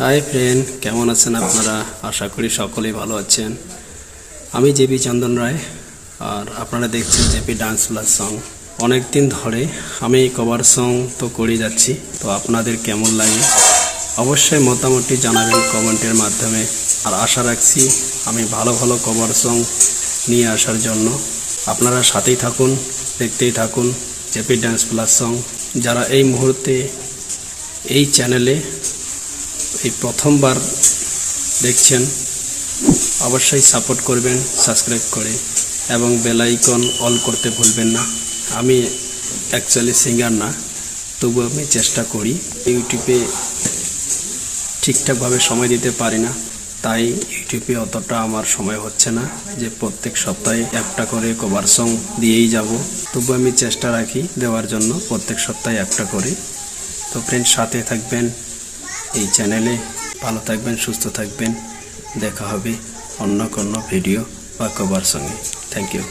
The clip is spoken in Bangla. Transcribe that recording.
হাই ফ্রেন্ড, কেমন আছেন আপনারা? আশা করি সকলেই ভালো আছেন। আমি জেপি চন্দন রায়, আর আপনারা দেখছেন জেপি ডান্স প্লাস সং। অনেক দিন ধরে আমি কভার সং তো করে যাচ্ছি, তো আপনাদের কেমন লাগে অবশ্যই মতামতটি জানাবেন কমেন্টের মাধ্যমে। আর আশা রাখছি আমি ভালো ভালো কভার সং নিয়ে আসার জন্য। আপনারা সাথেই থাকুন, দেখতেই থাকুন জেপি ডান্স প্লাস সং। যারা এই মুহূর্তে এই চ্যানেলে এই প্রথমবার দেখছেন অবশ্যই সাপোর্ট করবেন সাবস্ক্রাইব করে, এবং বেল আইকন অল করতে ভুলবেন না। আমি অ্যাকচুয়ালি সিঙ্গার না, তবু আমি চেষ্টা করি। ইউটিউবে ঠিকঠাকভাবে সময় দিতে পারি না, তাই ইউটিউবে অতটা আমার সময় হচ্ছে না যে প্রত্যেক সপ্তাহে একটা করে কভার সং দিয়েই যাব। তবু আমি চেষ্টা রাখি দেওয়ার জন্য প্রত্যেক সপ্তাহে একটা করে। তো ফ্রেন্ড, সাথে থাকবেন এই চ্যানেলে। ভালো থাকবেন, সুস্থ থাকবেন। দেখা হবে অন্য কোনো ভিডিও বা কভার সঙ্গে। Thank you.